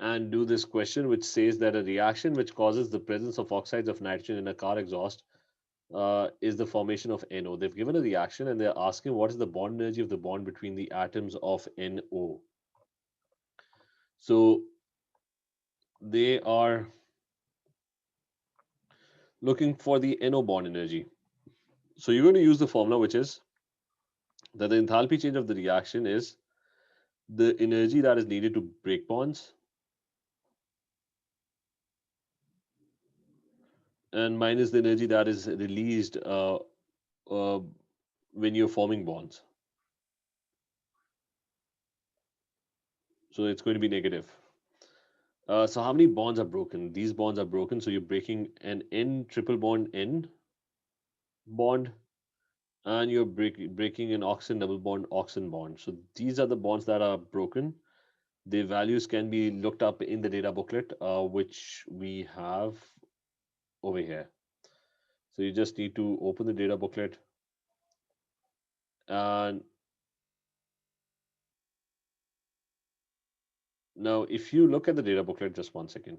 and do this question, which says that a reaction which causes the presence of oxides of nitrogen in a car exhaust is the formation of NO. They've given a reaction and they're asking what is the bond energy of the bond between the atoms of NO. So they are looking for the NO bond energy. So you're going to use the formula, which is that the enthalpy change of the reaction is the energy that is needed to break bonds and minus the energy that is released uh, when you're forming bonds. So it's going to be negative. So how many bonds are broken? These bonds are broken. So you're breaking an N triple bond N bond, and you're breaking an oxygen double bond oxygen bond. So these are the bonds that are broken. The values can be looked up in the data booklet, which we have over here. So you just need to open the data booklet, and now if you look at the data booklet, just one second.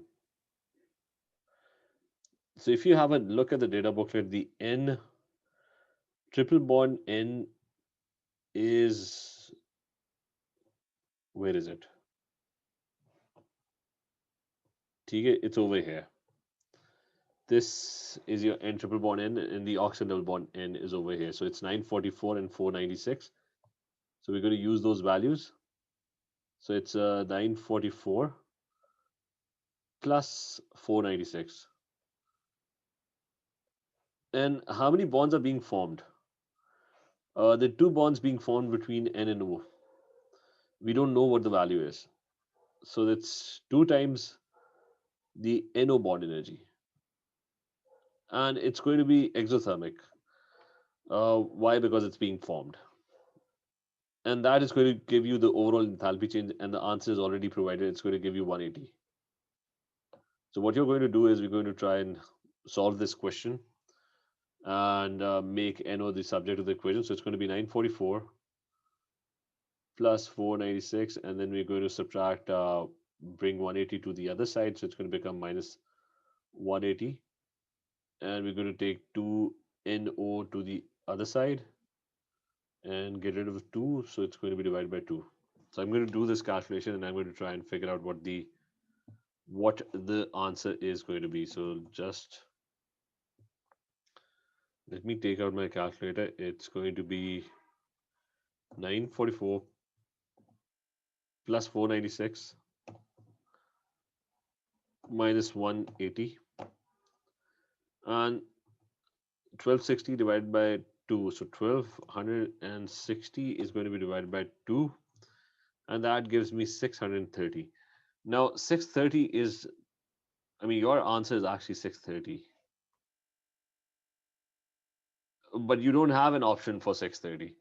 So if you have a look at the data booklet, the N triple bond N is, where is it? It's over here. This is your N triple bond N, and the oxygen double bond N is over here. So it's 944 and 496. So we're going to use those values. So it's 944 plus 496. And how many bonds are being formed? The two bonds being formed between N and O. We don't know what the value is. So that's 2 times the NO bond energy. And it's going to be exothermic. Why? Because it's being formed. And that is going to give you the overall enthalpy change, and the answer is already provided. It's going to give you 180. So what you're going to do is we're going to try and solve this question and make NO the subject of the equation. So it's going to be 944 plus 496, and then we're going to subtract, bring 180 to the other side. So it's going to become minus 180. And we're going to take 2NO to the other side and get rid of 2. So it's going to be divided by 2. So I'm going to do this calculation and I'm going to try and figure out what the answer is going to be. So just let me take out my calculator. It's going to be 944 plus 496 minus 180 and 1260 divided by 2. So 1260 is going to be divided by 2, and that gives me 630. Now 630 is, I mean, your answer is actually 630, but you don't have an option for 630.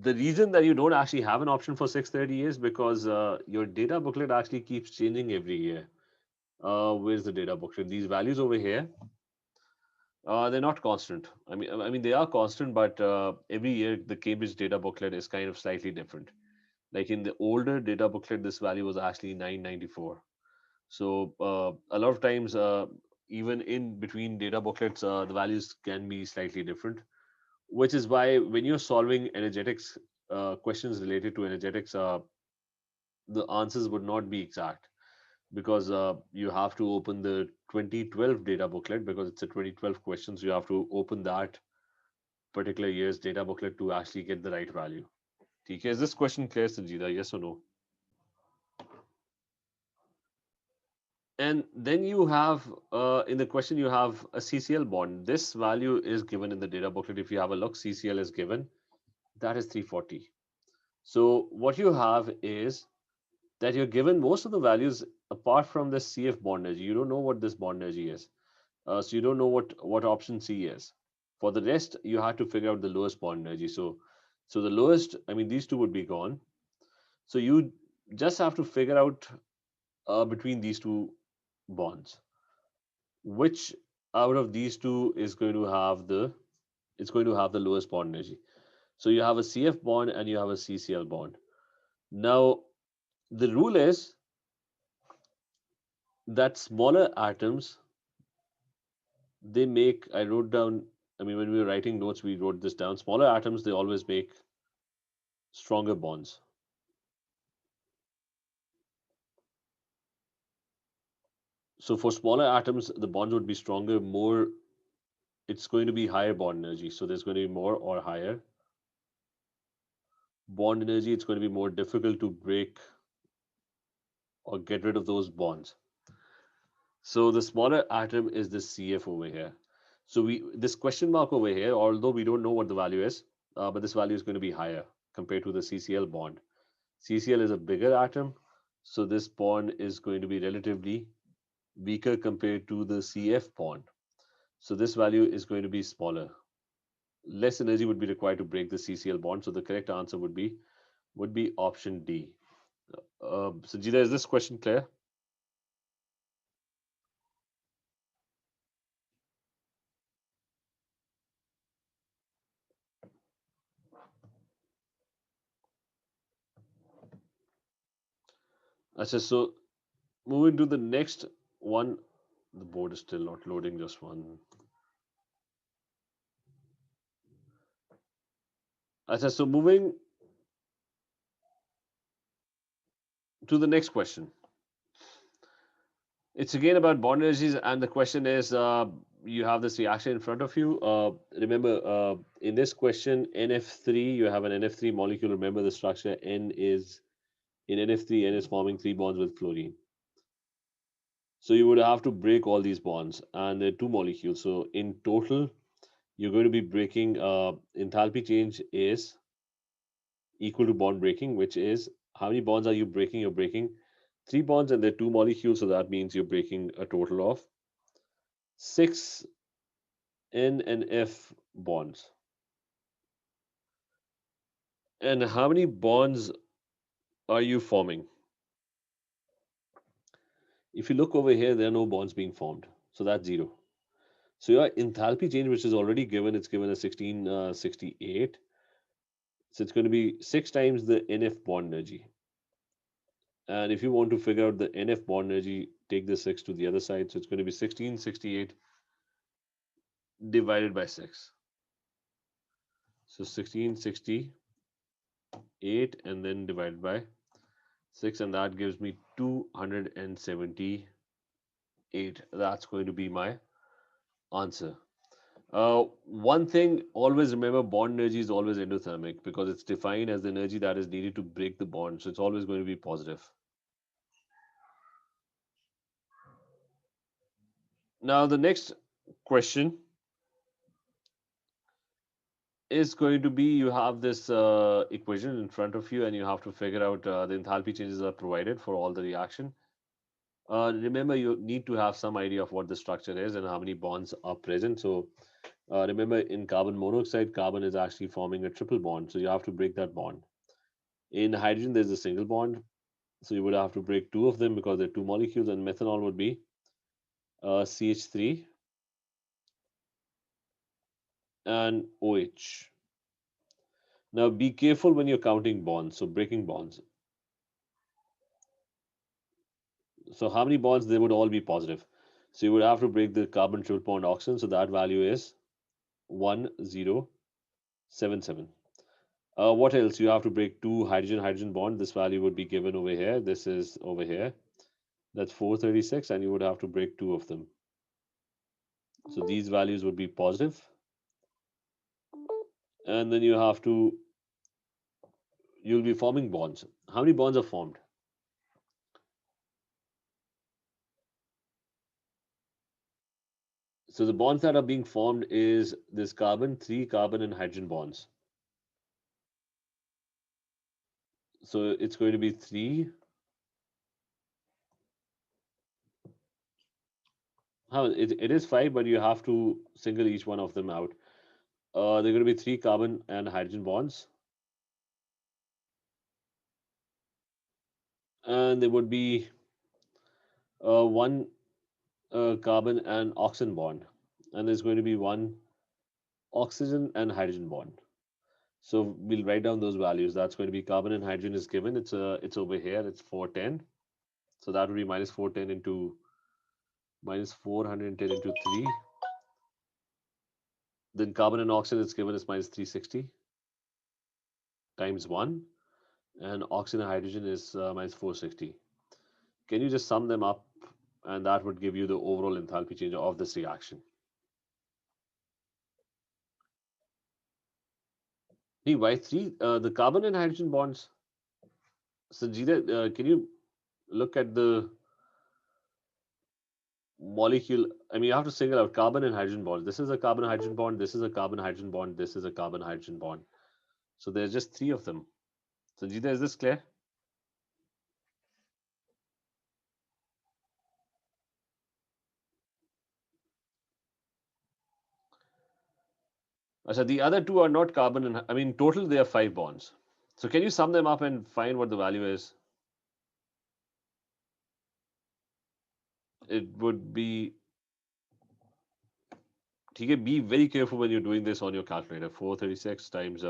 The reason that you don't actually have an option for 630 is because your data booklet actually keeps changing every year. Where's the data booklet? These values over here, they're not constant. I mean they are constant, but every year the Cambridge data booklet is kind of slightly different. Like in the older data booklet, this value was actually 994. So a lot of times, even in between data booklets, the values can be slightly different, which is why when you're solving energetics questions related to energetics, the answers would not be exact because you have to open the 2012 data booklet because it's a 2012 question. So you have to open that particular year's data booklet to actually get the right value. Okay, is this question clear, Sanjida? Yes or no? And then you have, in the question, you have a CCl bond. This value is given in the data booklet. If you have a look, CCl is given. That is 340. So what you have is that you're given most of the values apart from the CF bond energy. You don't know what this bond energy is. So you don't know what option C is. For the rest, you have to figure out the lowest bond energy. So the lowest, I mean, these two would be gone. So you just have to figure out between these two bonds, which out of these two is going to have the lowest bond energy. So you have a CF bond and you have a CCl bond. Now the rule is that smaller atoms, they make, I wrote down, I mean, when we were writing notes, we wrote this down. Smaller atoms, they always make stronger bonds. So for smaller atoms, the bonds would be stronger, more, it's going to be higher bond energy. So there's going to be more or higher bond energy. It's going to be more difficult to break or get rid of those bonds. So the smaller atom is the CF over here. So we this question mark over here, although we don't know what the value is, but this value is going to be higher compared to the CCl bond. CCl is a bigger atom, so this bond is going to be relatively weaker compared to the CF bond. So this value is going to be smaller. Less energy would be required to break the CCl bond. So the correct answer would be option D. So Jida, is this question clear? So moving to the next one, the board is still not loading. Just one. So moving to the next question. It's again about bond energies, and the question is you have this reaction in front of you. Remember, in this question, NF3, you have an NF3 molecule. Remember the structure N is in NF3, N is forming three bonds with fluorine. So you would have to break all these bonds, and there are two molecules. So in total, you're going to be breaking enthalpy change is equal to bond breaking, which is how many bonds are you breaking? You're breaking three bonds, and there are two molecules, so that means you're breaking a total of six N and F bonds. And how many bonds are you forming? If you look over here, there are no bonds being formed, so that's zero. So your enthalpy change, which is already given, it's given as 1668. So it's going to be six times the NF bond energy. And if you want to figure out the NF bond energy, take the 6 to the other side. So it's going to be 1668 divided by 6. So 1668 and then divided by 6, and that gives me 278. That's going to be my answer. One thing, always remember bond energy is always endothermic because it's defined as the energy that is needed to break the bond. So it's always going to be positive. Now, the next question is going to be you have this equation in front of you and you have to figure out the enthalpy changes are provided for all the reaction. Remember, you need to have some idea of what the structure is and how many bonds are present. So remember, in carbon monoxide, carbon is actually forming a triple bond. So you have to break that bond. In hydrogen, there's a single bond. So you would have to break two of them because there are two molecules, and methanol would be CH3 and OH. Now be careful when you're counting bonds, so breaking bonds. So how many bonds? They would all be positive. So you would have to break the carbon triple bond oxygen. So that value is 1077. What else? You have to break two hydrogen-hydrogen bond. This value would be given over here. This is over here. That's 436, and you would have to break two of them. So these values would be positive. And then you'll be forming bonds. How many bonds are formed? So the bonds that are being formed is this carbon, three carbon and hydrogen bonds. So it's going to be three. It is five, but you have to single each one of them out. They're going to be three carbon and hydrogen bonds. And there would be one carbon and oxygen bond. And there's going to be one oxygen and hydrogen bond. So we'll write down those values. That's going to be carbon and hydrogen is given. It's over here. It's 410. So that would be minus 410 into minus 410 into 3. Then carbon and oxygen is given as minus 360 times 1. And oxygen and hydrogen is minus 460. Can you just sum them up? And that would give you the overall enthalpy change of this reaction. Why 3? The carbon and hydrogen bonds. Sanjita, can you look at the molecule? I mean, you have to single out carbon and hydrogen bonds. This is a carbon hydrogen bond. This is a carbon hydrogen bond. This is a carbon hydrogen bond. So there's just 3 of them. Sanjita, is this clear? So the other 2 are not carbon and I mean total there are 5 bonds. So can you sum them up and find what the value is? It would be be very careful when you're doing this on your calculator. 436 times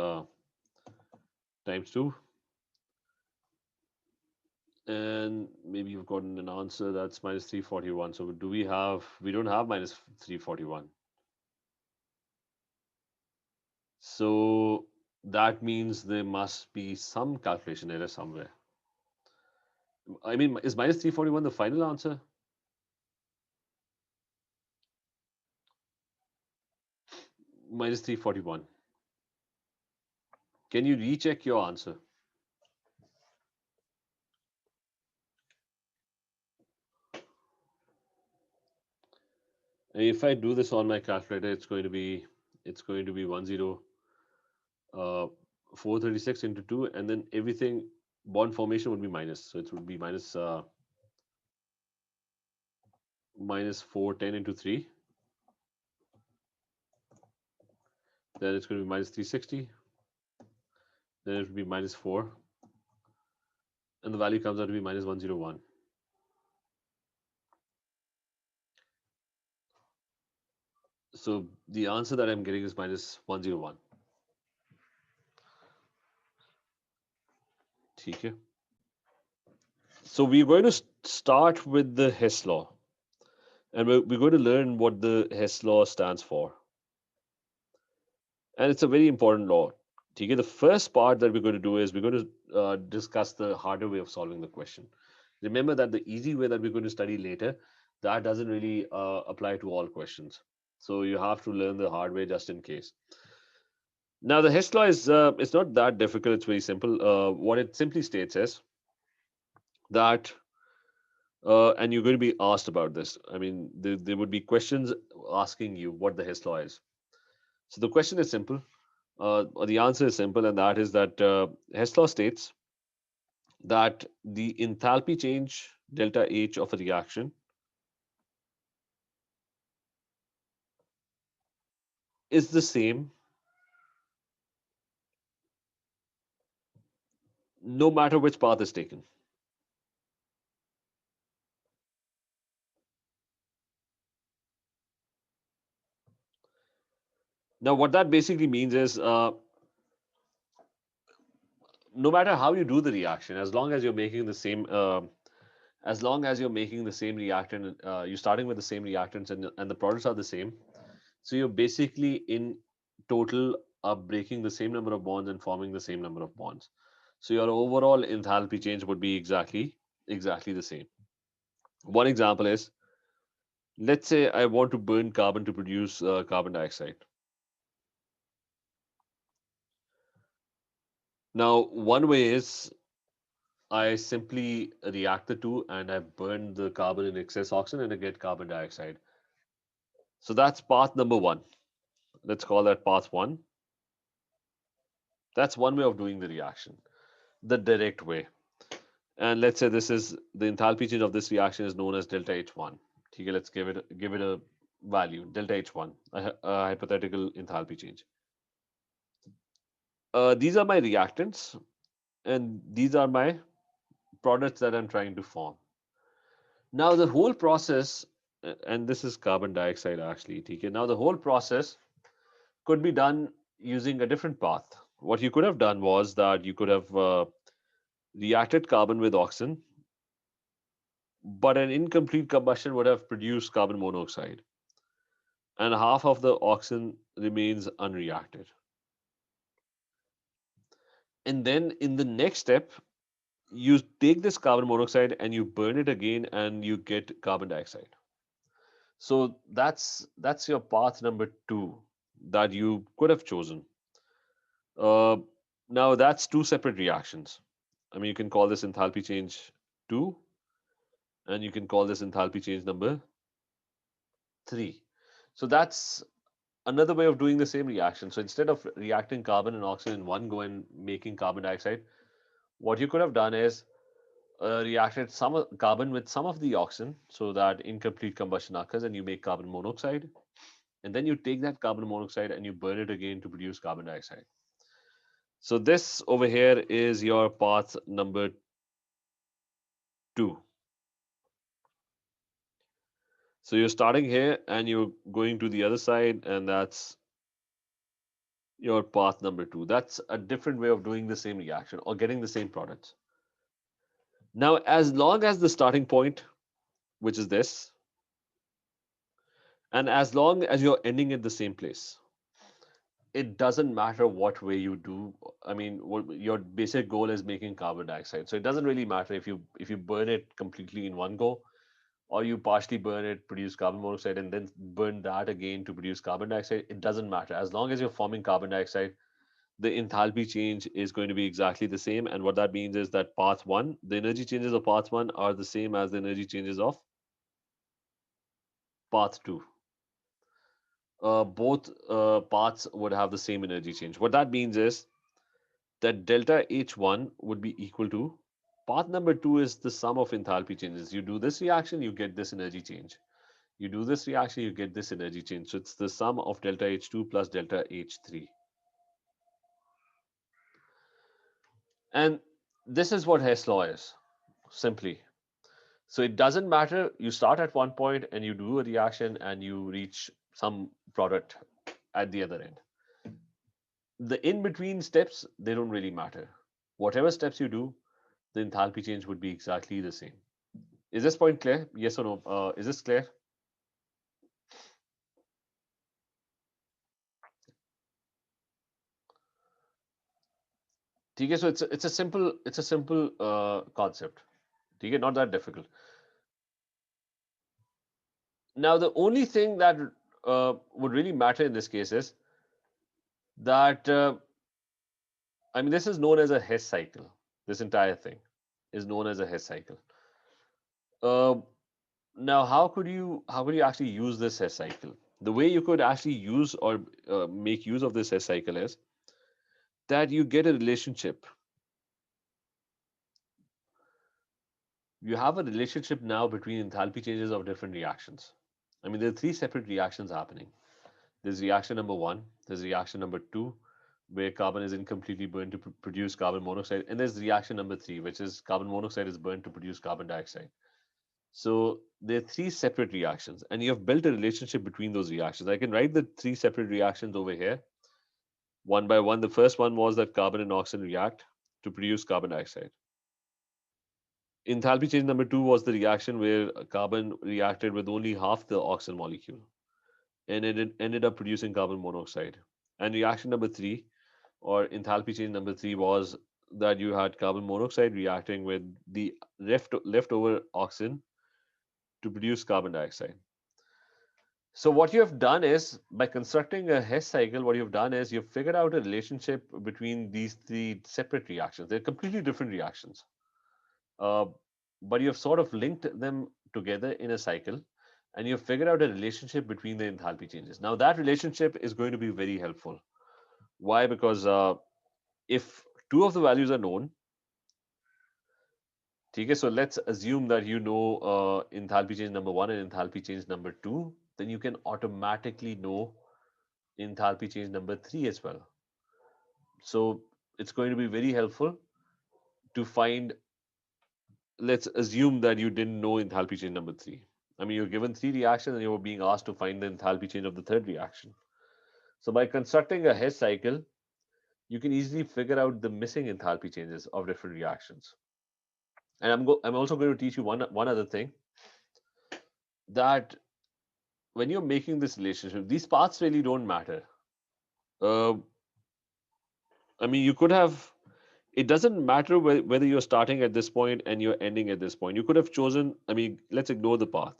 2. And maybe you've gotten an answer that's minus 341. So do we have, we don't have minus 341. So that means there must be some calculation error somewhere. I mean, is minus 341 the final answer? Minus 341. Can you recheck your answer? And if I do this on my calculator, it's going to be 436 into 2, and then everything bond formation would be minus. So it would be minus 410 into 3. Then it's going to be minus 360. Then it would be minus 4. And the value comes out to be minus 101. So the answer that I'm getting is minus 101. Okay. So we're going to start with the Hess Law. And we're going to learn what the Hess Law stands for. And it's a very important law. Okay. The first part that we're going to do is we're going to discuss the harder way of solving the question. Remember that the easy way that we're going to study later, that doesn't really apply to all questions. So you have to learn the hard way just in case. Now the Hess law is it's not that difficult. It's very simple. What it simply states is that, and you're going to be asked about this. I mean, there would be questions asking you what the Hess law is. So the question is simple, or the answer is simple, and that is that Hess law states that the enthalpy change delta H of a reaction is the same no matter which path is taken. Now, what that basically means is no matter how you do the reaction, as long as you're making the same, reactant, you're starting with the same reactants and the products are the same. So you're basically in total breaking the same number of bonds and forming the same number of bonds. So your overall enthalpy change would be exactly the same. One example is, let's say I want to burn carbon to produce carbon dioxide. Now, one way is I simply react the two and I burn the carbon in excess oxygen and I get carbon dioxide. So that's path number 1. Let's call that path 1. That's one way of doing the reaction, the direct way. And let's say this is the enthalpy change of this reaction is known as delta H1. Okay, let's give it a value, delta H1, a hypothetical enthalpy change. These are my reactants and these are my products that I'm trying to form. Now the whole process, and this is carbon dioxide actually, TK. Now the whole process could be done using a different path. What you could have done was that you could have reacted carbon with oxygen but an incomplete combustion would have produced carbon monoxide, and half of the oxygen remains unreacted. And then in the next step, you take this carbon monoxide and you burn it again and you get carbon dioxide. So that's your path number two that you could have chosen. Uh, Now that's two separate reactions. I mean, you can call this enthalpy change two, and you can call this enthalpy change number three. So that's another way of doing the same reaction. So instead of reacting carbon and oxygen in one go and making carbon dioxide, what you could have done is reacted some carbon with some of the oxygen so that incomplete combustion occurs and you make carbon monoxide. And then you take that carbon monoxide and you burn it again to produce carbon dioxide. So this over here is your path number two. So you're starting here and you're going to the other side, and that's your path number two. That's a different way of doing the same reaction or getting the same products. Now, as long as the starting point, which is this, and as long as you're ending at the same place, it doesn't matter what way you do. I mean, what your basic goal is making carbon dioxide. So it doesn't really matter if you burn it completely in one go, or you partially burn it, produce carbon monoxide, and then burn that again to produce carbon dioxide. It doesn't matter. As long as you're forming carbon dioxide, the enthalpy change is going to be exactly the same. And what that means is that path one, the energy changes of path one are the same as the energy changes of path two. Both paths would have the same energy change. What that means is that delta H1 would be equal to path number two is the sum of enthalpy changes. You do this reaction, you get this energy change. You do this reaction, you get this energy change. So it's the sum of delta H2 plus delta H3. And this is what Hess law is, simply. So it doesn't matter. You start at one point and you do a reaction and you reach some product at the other end. The in between steps, they don't really matter. Whatever steps you do, the enthalpy change would be exactly the same. Is this point clear? Yes or no? Is this clear? Okay, so it's a simple concept. Okay, not that difficult. Now the only thing that would really matter in this case is that I mean this is known as a Hess cycle. This entire thing is known as a Hess cycle. Uh, Now, how could you actually use this Hess cycle? The way you could actually use or make use of this Hess cycle is that you get a relationship. You have a relationship now between enthalpy changes of different reactions. I mean, there are three separate reactions happening. There's reaction number one, there's reaction number two, where carbon is incompletely burned to produce carbon monoxide, and there's reaction number three, which is carbon monoxide is burned to produce carbon dioxide. So there are three separate reactions, and you have built a relationship between those reactions. I can write the three separate reactions over here, one by one. The first one was that carbon and oxygen react to produce carbon dioxide. Enthalpy change number two was the reaction where carbon reacted with only half the oxygen molecule, and it ended up producing carbon monoxide. And reaction number three, or enthalpy change number three, was that you had carbon monoxide reacting with the leftover oxygen to produce carbon dioxide. So what you have done is, by constructing a Hess cycle, what you've done is you've figured out a relationship between these three separate reactions. They're completely different reactions, uh, but you've sort of linked them together in a cycle, and you've figured out a relationship between the enthalpy changes. Now that relationship is going to be very helpful. Why? Because if two of the values are known, okay, so let's assume that you know enthalpy change number one and enthalpy change number two, then you can automatically know enthalpy change number three as well. So it's going to be very helpful to find. Let's assume that you didn't know enthalpy change number three. I mean, you're given three reactions and you were being asked to find the enthalpy change of the third reaction. So by constructing a Hess cycle, you can easily figure out the missing enthalpy changes of different reactions. And I'm also going to teach you one other thing, that when you're making this relationship, these paths really don't matter. Uh, I mean, you could have. It doesn't matter whether you're starting at this point and you're ending at this point. You could have chosen. I mean, let's ignore the path.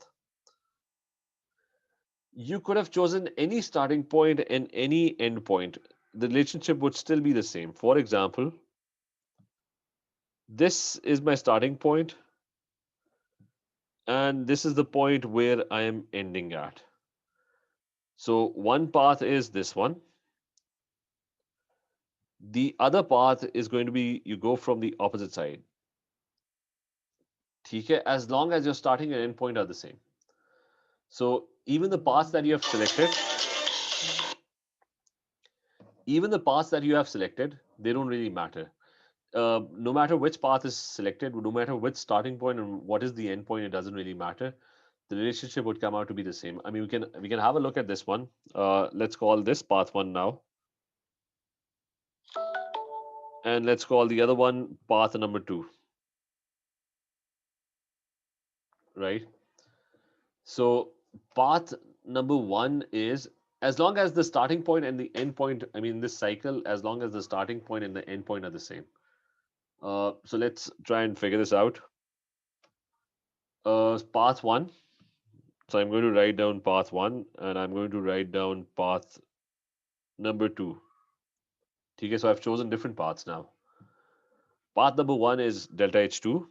You could have chosen any starting point and any end point. The relationship would still be the same. For example, this is my starting point, and this is the point where I am ending at. So one path is this one. The other path is going to be you go from the opposite side. Okay, as long as your starting and end point are the same. So even the paths that you have selected, they don't really matter. No matter which path is selected, no matter which starting point and what is the end point, it doesn't really matter. The relationship would come out to be the same. I mean, we can have a look at this one. Let's call this path one now, and let's call the other one path number two, right? So path number one is, as long as the starting point and the end point, I mean, this cycle, as long as the starting point and the end point are the same. So let's try and figure this out. Path one. So I'm going to write down path one, and I'm going to write down path number two. Okay, so I've chosen different paths now. Path number one is delta H2,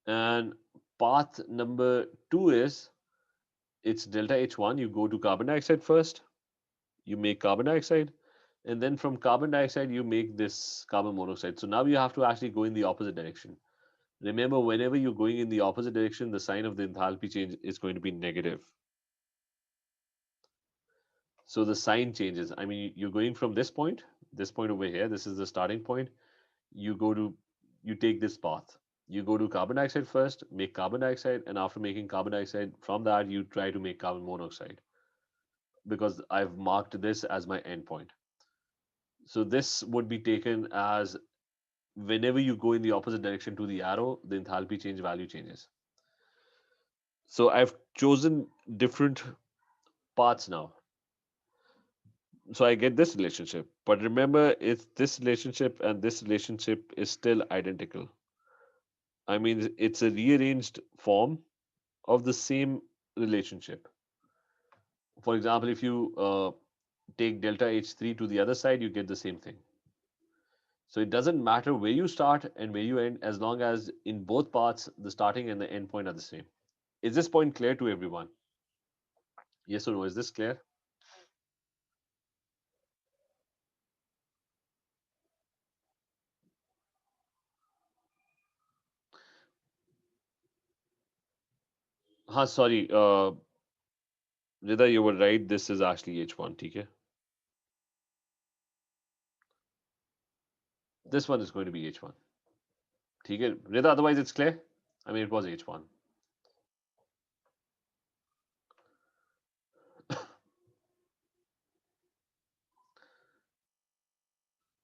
and path number two is, it's delta H1. You go to carbon dioxide first, you make carbon dioxide, and then from carbon dioxide, you make this carbon monoxide. So now you have to actually go in the opposite direction. Remember, whenever you're going in the opposite direction, the sign of the enthalpy change is going to be negative. So the sign changes. I mean, you're going from this point over here, this is the starting point. You go to, you take this path. You go to carbon dioxide first, make carbon dioxide, and after making carbon dioxide, from that, you try to make carbon monoxide because I've marked this as my endpoint. So this would be taken as whenever you go in the opposite direction to the arrow, the enthalpy change value changes. So I've chosen different paths now. So I get this relationship. But remember, it's this relationship and this relationship is still identical. I mean, it's a rearranged form of the same relationship. For example, if you take delta H3 to the other side, you get the same thing. So it doesn't matter where you start and where you end, as long as in both paths, the starting and the end point are the same. Is this point clear to everyone? Yes or no? Is this clear? Sorry. Rida, you were right. This is actually H1. Okay? This one is going to be H1. Okay? Rida, otherwise it's clear? I mean, it was H1.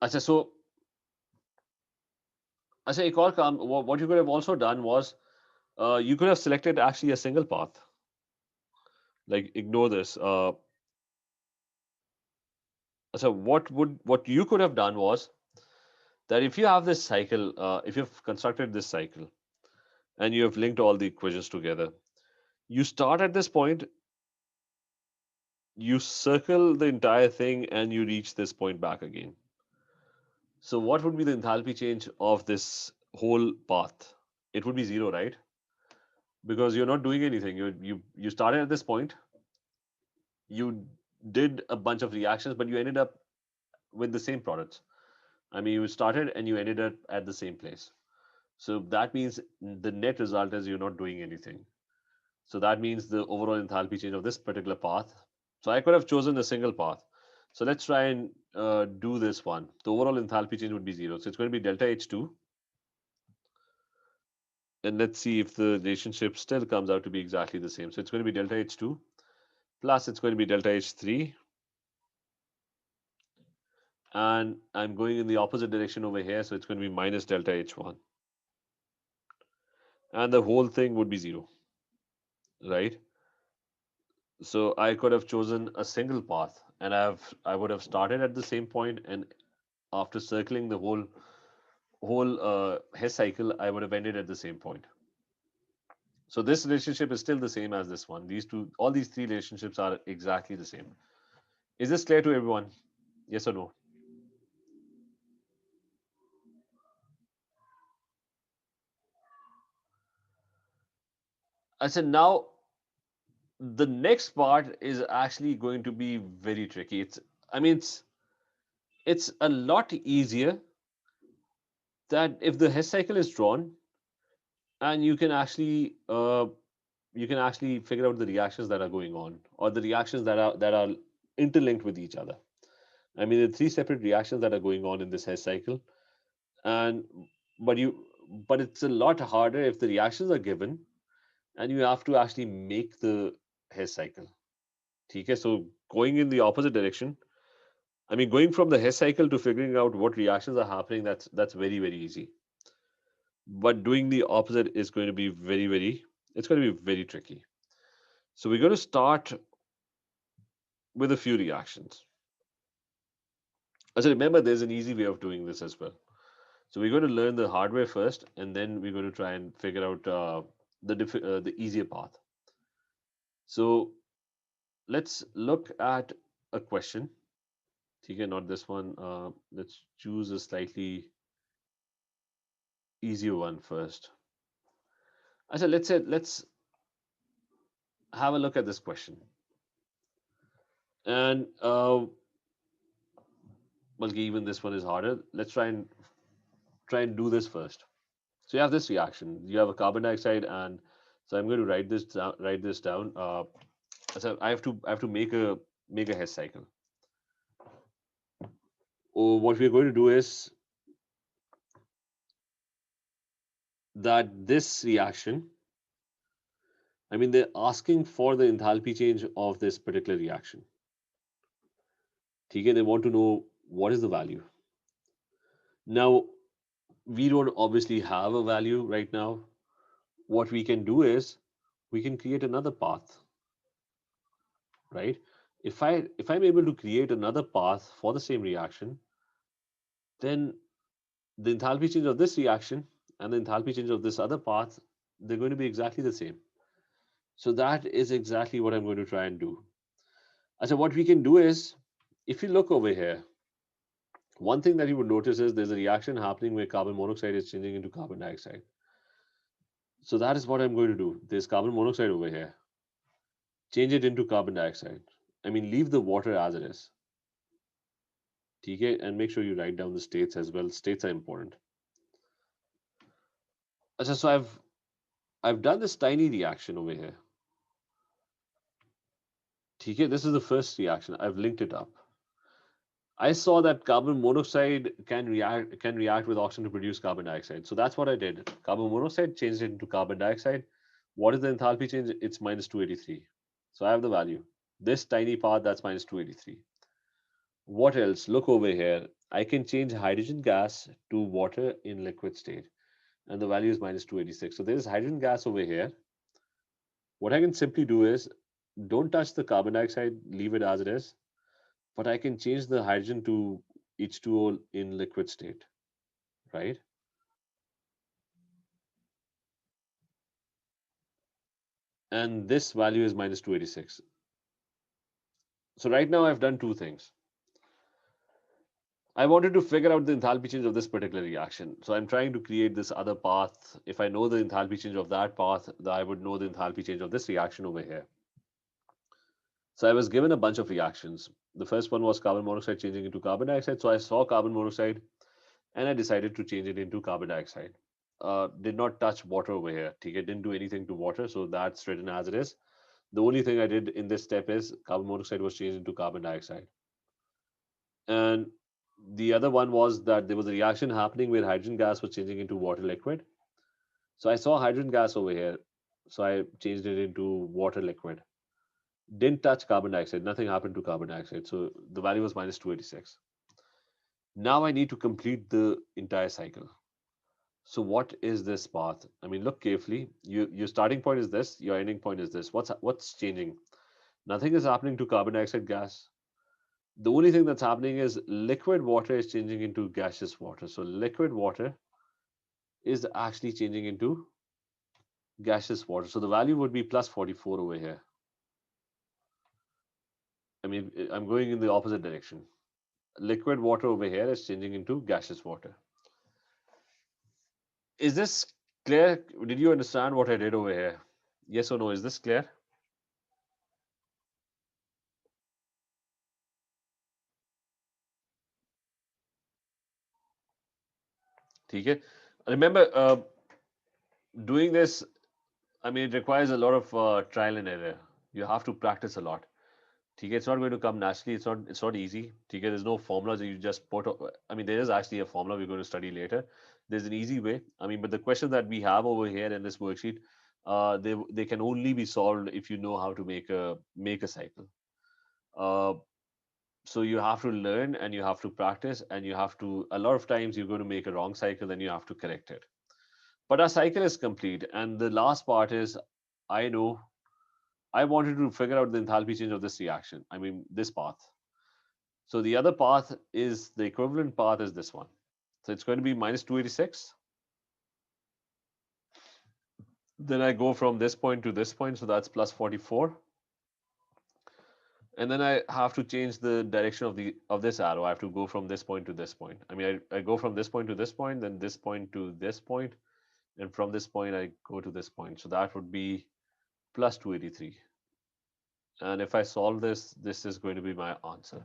Achha, so Achha, ek aur kaam, what you could have also done was you could have selected actually a single path. Like, ignore this. So what you could have done was that if you have this cycle, if you've constructed this cycle and you have linked all the equations together, you start at this point, you circle the entire thing, and you reach this point back again. So what would be the enthalpy change of this whole path? It would be zero, right? Because you're not doing anything. You started at this point, you did a bunch of reactions, but you ended up with the same products. I mean, you started and you ended up at the same place. So that means the net result is you're not doing anything. So that means the overall enthalpy change of this particular path. So I could have chosen a single path. So let's try and do this one. The overall enthalpy change would be zero. So it's going to be delta H2. And let's see if the relationship still comes out to be exactly the same. So it's going to be delta H2 plus it's going to be delta H3 and I'm going in the opposite direction over here, so it's going to be minus delta H1. And the whole thing would be 0, right? So I could have chosen a single path, and I would have started at the same point, and after circling the whole Hess cycle, I would have ended at the same point. So this relationship is still the same as this one. These two, all these three relationships are exactly the same. Is this clear to everyone? Yes or no? I said now the next part is actually going to be very tricky. I mean, it's a lot easier that if the Hess cycle is drawn and you can actually figure out the reactions that are going on or the reactions that are interlinked with each other. I mean, there are three separate reactions that are going on in this Hess cycle, and but you but it's a lot harder if the reactions are given and you have to actually make the Hess cycle. Okay, so going in the opposite direction, I mean, going from the Hess cycle to figuring out what reactions are happening, that's very very easy. But doing the opposite is going to be it's going to be very tricky. So we're going to start with a few reactions. So remember, there's an easy way of doing this as well. So we're going to learn the hardware first, and then we're going to try and figure out the easier path. So let's look at a question. Okay, not this one. Let's choose a slightly easier one first. I said, let's have a look at this question. And well, even this one is harder. Let's try and do this first. So you have this reaction. You have a carbon dioxide, and so I'm going to write this down. So I have to make a Hess cycle. Oh, what we're going to do is that this reaction. I mean, they're asking for the enthalpy change of this particular reaction. Okay, they want to know what is the value. Now, we don't obviously have a value right now. What we can do is we can create another path, right? If I'm able to create another path for the same reaction, then the enthalpy change of this reaction and the enthalpy change of this other path, they're going to be exactly the same. So that is exactly what I'm going to try and do. So what we can do is, if you look over here, one thing that you would notice is there's a reaction happening where carbon monoxide is changing into carbon dioxide. So that is what I'm going to do. There's carbon monoxide over here. Change it into carbon dioxide. I mean, leave the water as it is. Okay, and make sure you write down the states as well. States are important. So I've done this tiny reaction over here. Okay, this is the first reaction. I've linked it up. I saw that carbon monoxide can react with oxygen to produce carbon dioxide. So that's what I did. Carbon monoxide changed it into carbon dioxide. What is the enthalpy change? It's minus 283. So I have the value. This tiny part, that's minus 283. What else? Look over here. I can change hydrogen gas to water in liquid state, and the value is minus 286. So there is hydrogen gas over here. What I can simply do is don't touch the carbon dioxide, leave it as it is, but I can change the hydrogen to H2O in liquid state, right? And this value is minus 286. So right now I've done two things. I wanted to figure out the enthalpy change of this particular reaction. So I'm trying to create this other path. If I know the enthalpy change of that path, then I would know the enthalpy change of this reaction over here. So I was given a bunch of reactions. The first one was carbon monoxide changing into carbon dioxide. So I saw carbon monoxide and I decided to change it into carbon dioxide. Did not touch water over here. It didn't do anything to water, so that's written as it is. The only thing I did in this step is carbon monoxide was changed into carbon dioxide. And the other one was that there was a reaction happening where hydrogen gas was changing into water liquid. So I saw hydrogen gas over here. So I changed it into water liquid. Didn't touch carbon dioxide. Nothing happened to carbon dioxide. So the value was minus 286. Now I need to complete the entire cycle. So what is this path? I mean, look carefully. Your starting point is this, your ending point is this. What's changing? Nothing is happening to carbon dioxide gas. The only thing that's happening is liquid water is changing into gaseous water. So liquid water is actually changing into gaseous water. So the value would be plus 44 over here. I mean, I'm going in the opposite direction. Liquid water over here is changing into gaseous water. Is this clear? Did you understand what I did over here? Yes or no? Is this clear? Okay. Remember, doing this, I mean, it requires a lot of trial and error. You have to practice a lot. Okay, it's not going to come naturally. It's not easy. Okay, there's no formula that you just put. I mean, there is actually a formula we're going to study later. There's an easy way. I mean, but the questions that we have over here in this worksheet, they can only be solved if you know how to make a cycle. Uh, so you have to learn and you have to practice and you have to. A lot of times you're going to make a wrong cycle, then you have to correct it. But our cycle is complete, and the last part is, I know I wanted to figure out the enthalpy change of this reaction. I mean, this path. So the other path is the equivalent path is this one. So it's going to be minus 286. Then I go from this point to this point. So that's plus 44. And then I have to change the direction of this arrow. I have to go from this point to this point. I mean, I go from this point to this point, then this point to this point, and from this point I go to this point. So that would be plus 283. And if I solve this, this is going to be my answer.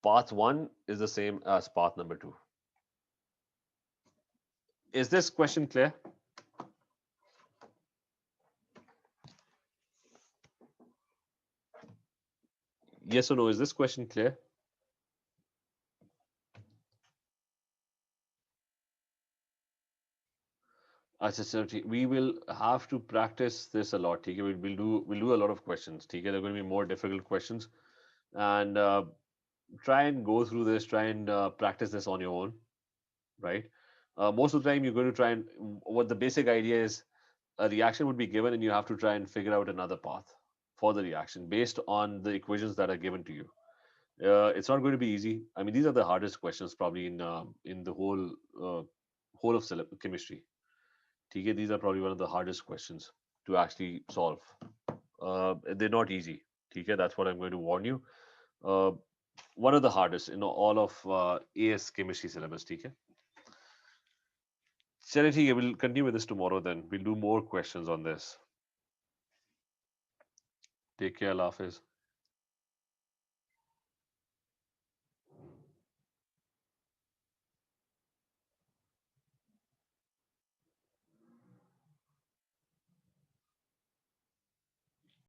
Path 1 is the same as path number 2. Is this question clear? Yes or no? Is this question clear? We will have to practice this a lot. Okay? We'll do a lot of questions. Okay? There are going to be more difficult questions, and try and go through this. Try and practice this on your own. Right? Most of the time, you're going to try and what the basic idea is. A reaction would be given, and you have to try and figure out another path for the reaction based on the equations that are given to you. It's not going to be easy. I mean, these are the hardest questions probably in the whole of chemistry. TK, these are probably one of the hardest questions to actually solve. They're not easy. TK, that's what I'm going to warn you. Uh, One of the hardest in all of AS chemistry syllabus. TK. Chale, TK, we'll continue with this tomorrow. Then we'll do more questions on this. Take care, Allah Hafiz.